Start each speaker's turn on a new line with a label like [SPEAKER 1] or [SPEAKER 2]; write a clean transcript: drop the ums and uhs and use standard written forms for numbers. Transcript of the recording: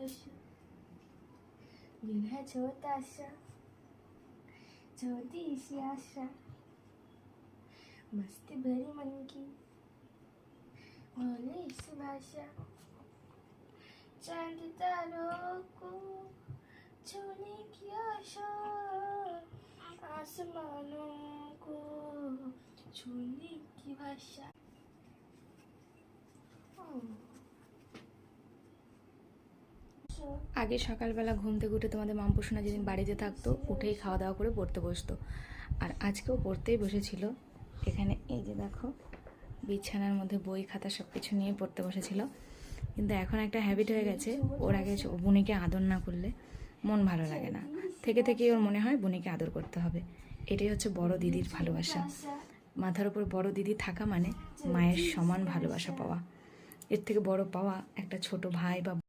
[SPEAKER 1] भाषा, दिल है छोटा सा, छोटी सी आशा, मस्ती भरी मन की बोले इस भाषा, चांद तारों को छूने की आशा, आसमानों को छूने की भाषा। আগে সকালবেলা ঘুম থেকে উঠে তোমাদের মামপোষণা যেদিন বাড়িতে থাকতো উঠেই খাওয়া দাওয়া করে পড়তে বসতো, আর আজকেও পড়তেই বসেছিল। এখানে এই যে দেখো বিছানার মধ্যে বই খাতা সব কিছু নিয়ে পড়তে বসেছিল। কিন্তু এখন একটা হ্যাবিট হয়ে গেছে, ওর আগে বুনিকে আদর না করলে মন ভালো লাগে না। থেকে থেকেই ওর মনে হয় বুনিকে আদর করতে হবে। এটাই হচ্ছে বড় দিদির ভালোবাসা। মাথার উপর বড় দিদি থাকা মানে মায়ের সমান ভালোবাসা পাওয়া। এর থেকে বড় পাওয়া একটা ছোট ভাই বা